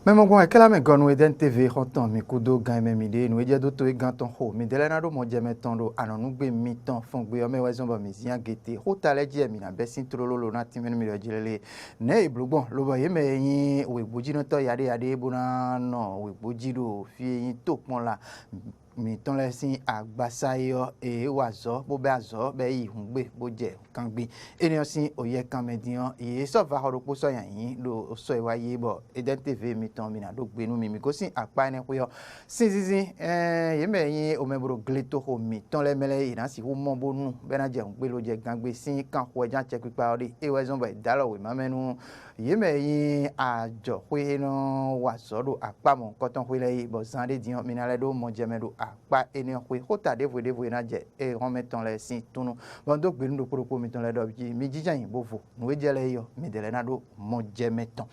Même bon, quel a megon ou eden TV content mi kudo gan memide nous edia doto e ganton ho mi delena do mo jeme tondo anon nu gbe mi ton fon gbe o me wezon ba mi zian gete ho tale je mi na besin trololo na timenu mi lojilele ne iblugbon lo ba ye me yin we gboji no to yade buna no we gboji do fi yin to pon la mi ton le sin agbasayo e wazo bo be azo be yi hungbe bo je kan gbe eniyan sin oye kan median e so va horopo so yan yin lo so iwaye bo eden TV mi ton mi na do gbe nu mi ko sin apa ni ko yo sin ye me yin o me bro gleto ho mi ton le mele ina si ho mo bo nu be na je hungbe lo je gan gbe sin kan ho ejan che pipa ori e wezon bo dalo we mamenu ye me yin ajo hwe no wazo do apa mo koton hwe le bo zande dion mi na le do mo je me do apa eni hwe hota de vwe na je e ron meton le sin tunu bon do gbe nu do poropo mi ton le do bi mi jijan yin bovo nu e je le yo mi de le na do mo je meton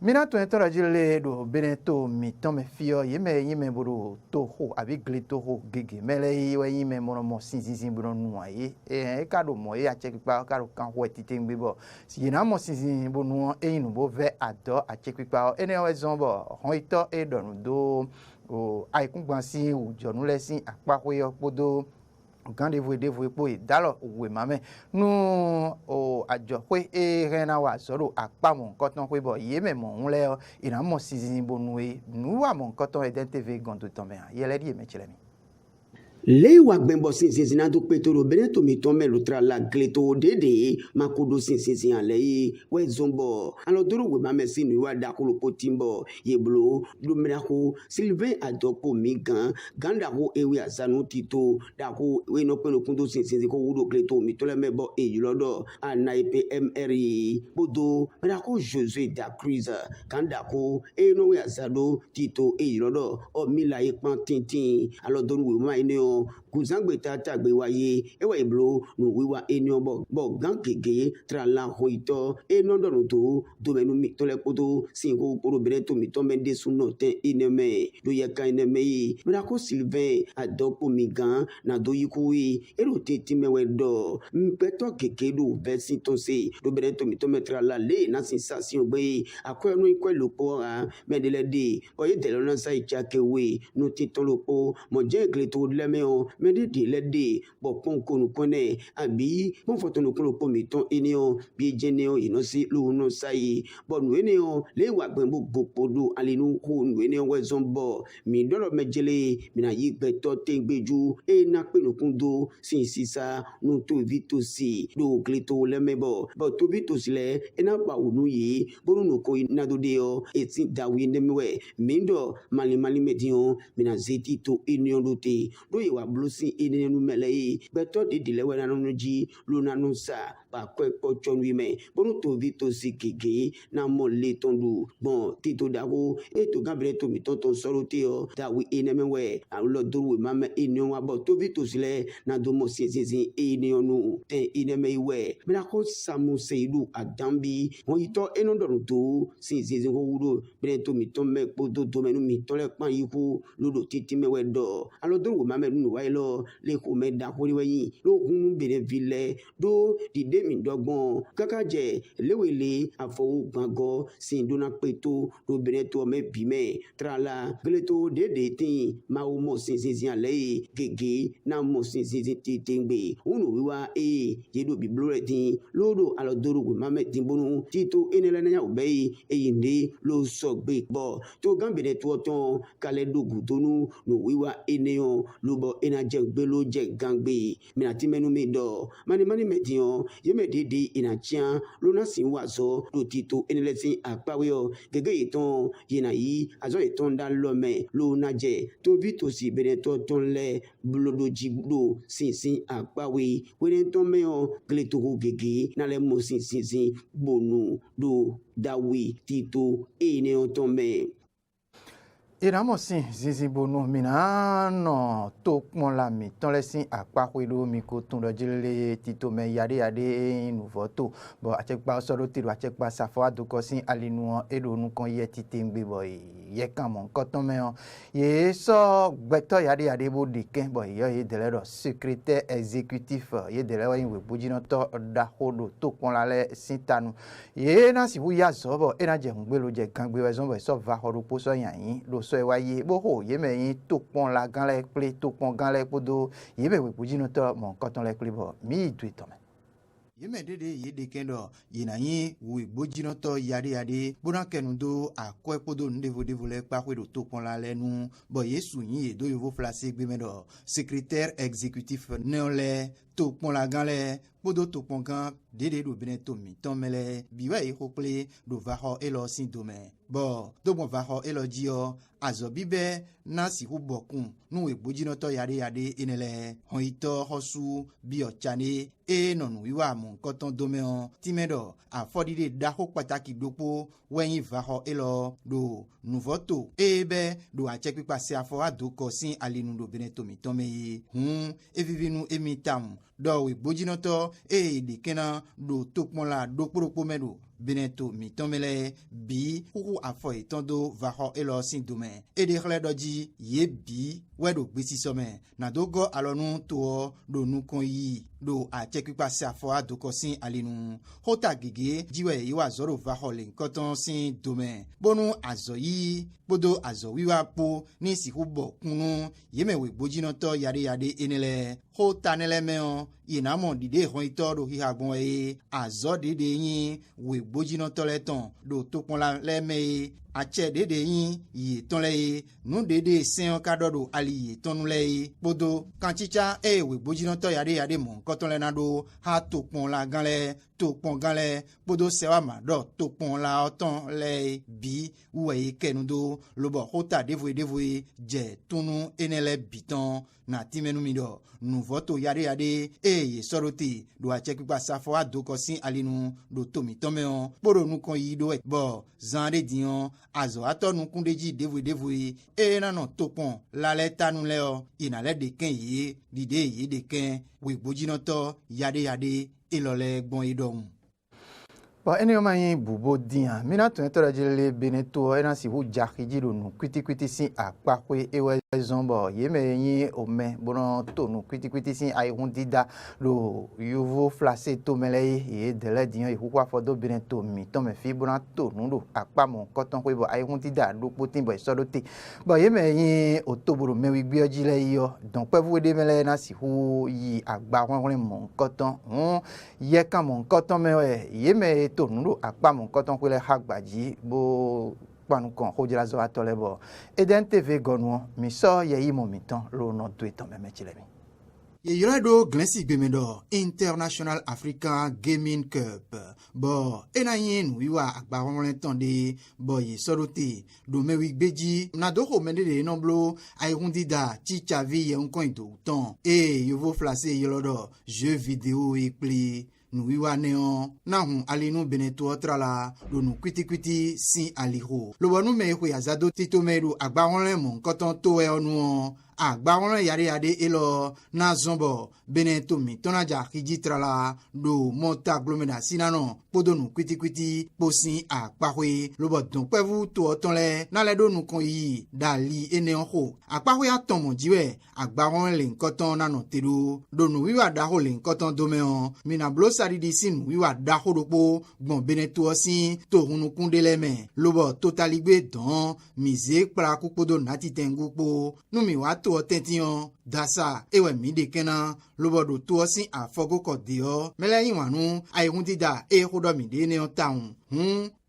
mina to entora jile do beneto mi ton me fio ye me buru to ho abi glito ho gege mele yi we yi me mo mo sin buru nu aye e ka do mo e a check pa ka do kan ho tite ngbe bo si na mo sin bo nu e inu bo ve ado a check pa ene we zon bo hon ito e do do o ai kun gban si o jonu le sin apa ho yo podo quand devoué pour dalo we mame nu o ajo we e rena wa soro apa mon koton we bo ye me mon le ina mo sizin bonu e nu wa mon koton e den TV gondo tombe ye le di me chilemi le wa gbembo sinsin na do petoro beneto mi ton me lutra la gleto dede makodo sinsin ale yi we zombo alo doro we mame sinu wa da ko potimbo ye blo do mirako Sylvain adopo mi ganda ko ewe azanu tito da ko we no peno kundo sinsin ko wudo gleto mi to le mebo e lodo ana IPMRI bodo mirako José da Cruz ganda ko e no we azado tito e lodo o mi la ipan tintin alo doro we ma ene kuzangbe tata gbe waye ewa iblo no wiwa enion bo gan gege tra la hoito e no do to do menu mi to le poto singo poro bereto mi to mende suno te ineme do ya ka ineme mira ko Sylvain adopo mi gan na do yikuwi ero teti mewe do mpeto gege do versi to se do bereto mi to metra la le na sensation gbe akọ no iko lopo a medele de oye de lona sai chake we no titon lopo mo je gleto leme mede de lede bo pon konu kone abi bon fotono kolo pomiton enio bi jeneo inosi lu no sai bo nu enio le wa gbenbo gbopodo alinu ko nu enio wezombo mi dolo mejele mi na yi gbeto tengbeju e na penukundo sinsisa nu to vitosi do gleto lemebo bo to vitosi le ena ba unu yi bo nu ko na do deo eti dawi nemiwe mindo mali medion mi na zeti to enio dote do yi wa blusi inenu mele beto de dilewe na no ji luna no sa ba kwepo chonwi me bonu to vito sikige na mo le tondu bon tito dawo e to gabre to mi tonton soro ti o da wi eneme we lo do we mama enion wa bo to vito sile na do mo sinsin enion nu ten eneme we me na ko samu seidu adambi won ito eno do to sinsin ko wuro bre to mi ton me po do menu mi ton le pan yiku lodo titi me we do alo do we mama nu wa lo le ko me da ko ri lo hun bere ville do di de mi dogbon kaka je lewele afo gbango sin dona peto do bere to me bi me trala gleto de tin ma o mo sin ale gege na mo sin ti tengbe unu wiwa je do bi blore tin lodo alo doro we mama tin bonu tito enele na ya obe eyinde lo so gbe bo to gan bere to ton kale dogu tonu no wiwa eneon lo bo enaje gbelo je gangbe mi ati menu mi do mani medion ye me dede ina chian lo na sin wazo do tito enelesin apawe o gege iton ye na yi azo iton da lo me lo na je to vito si bere to ton le blodo jigdo sin apawe we ton me o gleto ho gege na le mo sin bonu do dawi tito ene on ton me Iramosin zizibono mina no tokpon la mi ton lesin akpahuedo mi ko tun dojile tito me yade nuvoto bo achekpa soro tiro achekpa safo adukosin alinu edo nu kon ye titemgbe bo ye kan mo nkoton me ye so gbeto yade bo diken bo ye delero secrétaire exécutif ye delero yin we bujino to da hodo tokpon la le sintanu ye na si hu ya zo bo e na je ngbelo je gangbe we zo bo so va hodo po so yan yin lo so ewaye boho yeme yin tokpon la gan le ple tokpon gan le podo yeme we bujino to mon koton le ple bo mi du itome yeme dede ye de kendo yina yin we bujino to yade bona kenundo akwe podo ndevo le pa kwedo tokpon la le nu bo yesu yin e do yovo place gbe medo secrétaire exécutif neole tokpon la gan le podo tokpon gan dede do bene to mi ton mele biwa e hokle do va ho elo sin dome bo do bon va ho elo jio azo bibe na si hu bokun nu we bojino to yade enele hon ito hosu bi ochane e nonu wiwa mu koton dome on timedo afodide da ho pataki dopo weyin va ho elo do nuvoto ebe do a check pipa se afo adoko sin alinu do bene to mi ton me evivinu emitam do we bojino to de kena do tokpon la do kporopo medo beneto mi tomele bi kuku afo itondo vaho elo sin dome de khle doji ye bi wedo gbesi some na dogo alonu to do nu kon yi do a chekipa se afo adoko sin alinu hota gege jiwe yiwa zoro vaho le nkoton sin dome bonu azoyi podo azowiwa po ni si hubo kunu yemewe bojino to yade enele hota nele meon yinamo dide hon ito do hihagbon azo dede yin we bojino to leton do tokpon la le me ache dede yin yi ton le nu dede sen kadodo ali yi tonu le podo kanchicha we bojino to yade mon koton le nado ha tokpon la gan le podo sewa ma do tokpon la oton le bi we kenudo lobo hota devoe je tunu enele biton na timenu mido nu voto yade ye soroti do a check pa safo adoko sin alinu do tomi tomeon poro nu kon yi do bo zande dion azo atonu kundeji devoe na no tokpon la le tanu le o ina le de ken yi dide yi de ken we bojino to yade elole gbon idon ba ene ma yin bubo dia mina to to rajele beneto ena si hu jakiji do nu kwiti sin apakwe ewe zombo yeme yin ome bono to nu kwiti sin ai hun dida lo yovo flase to mele ye dele dian e hu kwa fodo beneto mi to me fi bono to nu do apa mo koton kwe bo ai hun dida do potin bo sodote ba yeme yin otoboro mewi gbe ojile yo don pe fu de mele na si hu yi agba won mo koton ye kan mo koton me yeme to nundo akpam koton kwele hagbaji bo panu kon hojira zo atolebo Eden TV gonu mi so ye yimo miton lo no do eton memechilemi ye yurado glensi gbemedo International African Gaming Cup bo enayin wiwa agba won tonde bo ye sorote do mewi gbeji na do ho mendede nomblo ay hundida chichavi ye nkon do ton yovo flase yolodo jeu vidéo e pli nu wiwa neon na hun alinu beneto trala do nu kwiti sin aliho lo wonu me ho yazado tito meru agba won le mon koton to e onu agba won yade elo na zombo beneto mi tonaja hijitrala do monta glomena sinano podonu kwiti posin apahwe lo bodon pevu to otonle na le do nu kon yi dali eneon ho apahwe aton jiwe agba won le nkoton na no teru do nu wiwa da ho le nkoton domeon mina blosari di sin wiwa da ho dopo gbon beneto osin to hunu kundele me lobo totaligbe don mize pra kupodo nati tengupo nu mi wa to tention dasa ewe mi de kena lobo do to osin afogo ko dio meleyin wanu ai hundida hodo mi de ne otaun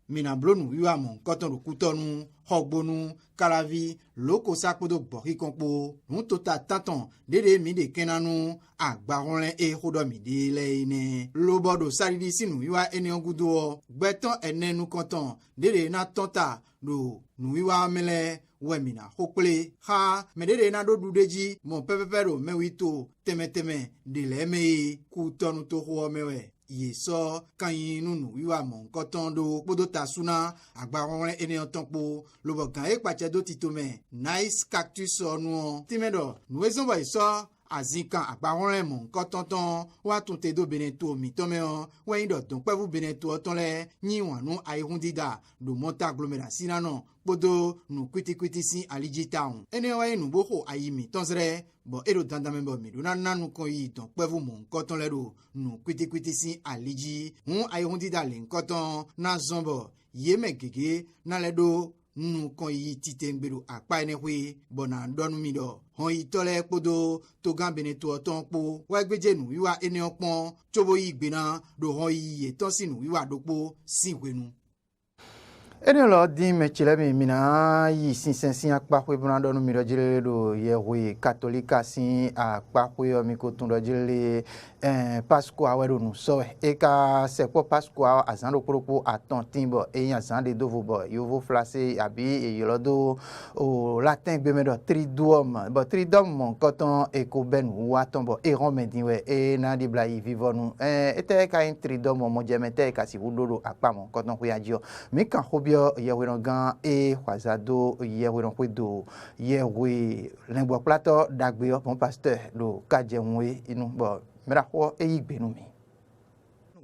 mina blonu wiwa mon koton ro kutonu hogbonu kalavi loko sakodo bori konpo tota tanton dede mi de kenanu agbaronle hodo mi de le ine lobodo saridi sinu wiwa ene ongudo gbeton enenu konton dede na tonta do nu wiwa mele wemina hokple ha medede na do dudeji mon pepepero mewito temeteme de le me ku tonu to ho mewe ye so kan yin nunu wiwa mon koton do podo tasuna agba won ene otonpo lo bo gan e pache do titome nice cactus onu timedo nuwezo ba so azinkan àpawọ́rẹ́ mọ̀ nǹkan tọ́ntọ́n wá tún tẹ́ dó bẹ̀rẹ̀ tó omi tọ́mẹ́ ọ́ wẹ́yìn dọ̀tún pẹ́fù bẹ̀rẹ̀ tó ọtán lẹ́ yíwọ̀n nú àìhún dídà lòmọ́tà glomera síná náà kpódó nù kwitikwiti sí àlìjí táwọn ẹni wáyé nù bókò àyìmí tọ́sẹ̀rẹ́ bọ̀ èrò dandan mẹ́bọ̀ mi lónà nánu kan yìí tán pẹ́fù mọ̀ nǹkan tán lẹ́rọ nù kwitikwiti sí àlìjí hún àìhún dídà lè nǹkan tán náà zọ́nbọ̀ yémẹ̀ gègé náà lẹ́dọ̀ nnu kan yi tite ngbèrò àpá ẹni pé bọ̀nà dọ́nu mi dọ̀ hàn yìí tọ́lẹ̀ kpódó tó gán bẹ̀rẹ̀ tó ọ̀tán kpó wá gbẹ́jẹ́ nù wíwá ẹni ọpọ́n tóbó yìí gbéná ló hàn yìí yẹ tán sí nù wíwá dókpó sí ìwénu. ẹni lọ dín mẹtsẹlẹ mi mina yi sinsẹn si akpakpe bena dɔnu mi dɔdzile do yɛhoe katolika si akpakpe yɔmi ko tun dɔdzile pasco awɛ do nusɔwɛ eka sɛkpɔ pasco azã do kpokpo atɔn tin bɔ eyi azã de do vo bɔ yovo flase abi eyɔlɔ do o latin gbeme dɔ triduɔm bɔ triduɔm mɔ nkɔtɔn eko bɛnu watɔn bɔ ehɔn mɛdin wɛ ena di bla yi vivɔnu etɛ ka yin triduɔm mɔ mɔdzɛmɛ tɛ kasi wudo do akpa mɔ nkɔtɔn ko ya dziɔ mi kan xobiɔ yɛwɛrɛ gan xɔazado yɛwɛrɛ ƒe do yɛwɛ lɛgbɔkplatɔ dagbeɔ pɔn pasteur do kadzeŋue inu bɔ mɛraxɔ eyi gbenu mi.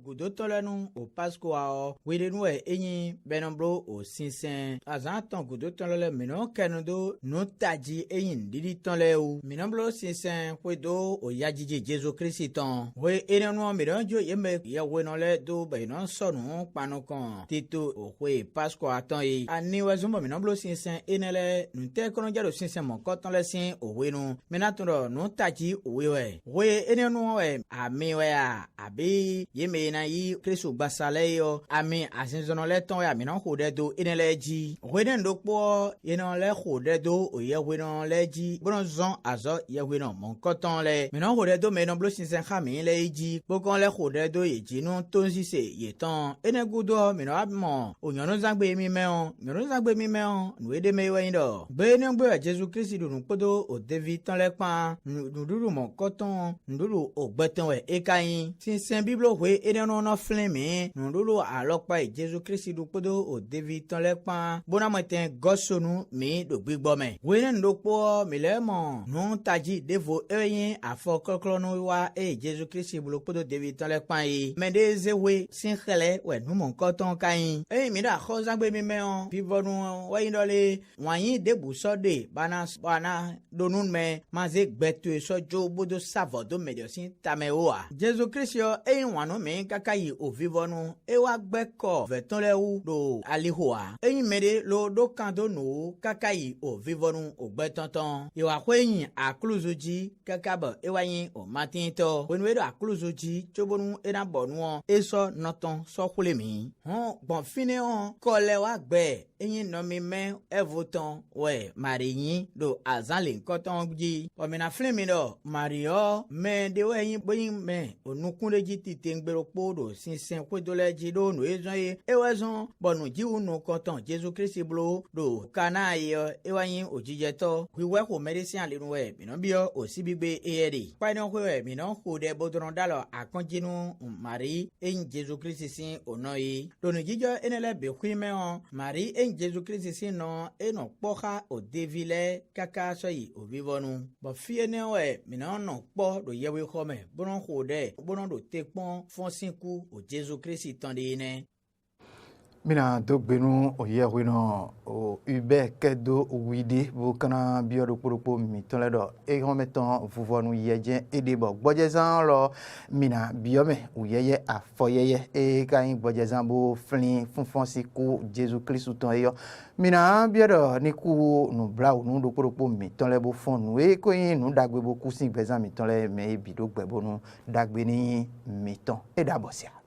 Gudotolenu o Pasco ao wedenu enyi benobro o sinsen azanton gudotolele mino kenudo no taji enyin didi tonle o minobro sinsen kwedo o yajiji Jesu Christon we enenu mironjo yeme yewenole do beno sonu panokon tito o we Pasco aton yi ani wazumbo minobro sinsen enele nte konojaro sinsen mo kotonle sin o wenu minatundo no taji o we enenu ami we abi yeme na yi Kristo gbasale yo ami asinzono le ton ya minon khode do inele ji weden do po yenon le khode do o ye wenon le ji bon zon azo ye wenon mon koton le minon khode do menon blo sinsen khami le ji pokon le khode do ye ji non tonzi se ye ton ene gudo minon abmo o nyono zangbe mi meon nu ede me wen do be ne gbe Jesu Christ do nu podo o David ton le pan nu duru mon koton nduru o gbeton we ekayin sinsen biblo we ene no flemi nundulu alokpa Jesu Christ du podo o David ton le pan bona matin gosonu mi do gbigbo me wenen do po mi le mo non taji devo eyin afo koklo no wa Jesu Christ bu podo David ton le pan yi me de zewe sin khele we nu mon koton kayin mi da khozangbe mi me on pivonu wa indole wanyin de bu so de bana donun me maze gbetu so jo bodo savodo mediosin tameoa Jesu Christ yo wanu me kaka yi o vivonu ewa gbeko vetonlewu do alihoa eyin mede lo do kando no kakai o vivonu o gbetonton iwa kweyin akluzuji kakabo ewayin o matinto wenwe do akluzuji chobonu ena bonu eso noton so kulemi bon fine on kole wa gbe eyin no mi me evoton we mariyin do azanle nkoton ji omina flemi do mario me de weyin boyin me onukunleji titengbero podo sinsen kwedole jido no ezon ewezon bonu jiwu no konton Jesu Christ blo do kana yo ewayin ojijeto wiwe ko medicine alenwe minobio osibigbe eyede paidon kwe minon ko de bodron dalo akonjinu Mari en Jesu Christ sin onoyi do no jijo enele be kwime on Mari en Jesu Christ sin no eno poka o devile kaka soyi o vivonu bo fie ne we minon no po do yewe khome bonon ko de bonon do tekpon fonsin ku o Jesu Christ tande ne mina dogbenu oyewino o ube kedo wide bo kana biodo kpokpo mi tonle do e hometon vuvonu yeje edebo gbojezan lo mina biome oyeye afoyeye e kan gbojezan bo flin funfon si ku Jesu Christ ton yo mina biodo ni ku no bla nu do kpokpo mi tonle bo fonu e ko yin nu dagbe bo ku sin gbezan mi tonle me bido gbebonu dagbe ni mi ton e dabosia